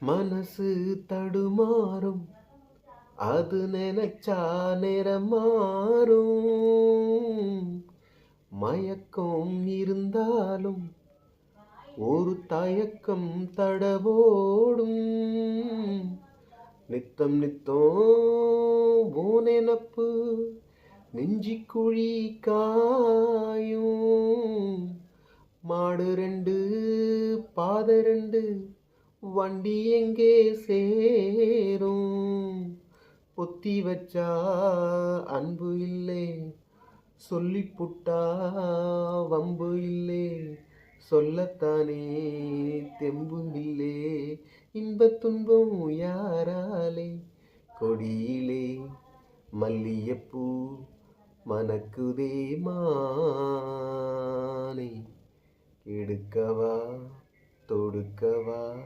மனசு தடுமாறும் அது நினைச்சா நேரம் மாறும். மயக்கம் இருந்தாலும் ஒரு தயக்கம் தடவோடும். நித்தம் நித்தம் ஓ நினப்பு நெஞ்சிக்குழி காயும். மாடு ரெண்டு பாதை ரெண்டு வண்டி எங்கே சேரும். பொத்தி வச்சா அன்பு இல்லை சொல்லி புட்டா வம்பு இல்லை. சொல்லத்தானே தெம்பும் இல்லே. இன்பத் துன்பம் யாராலே. கொடியிலே மல்லியப்பூ மணக்குதே மானே. எடுக்கவா தொடுக்கவா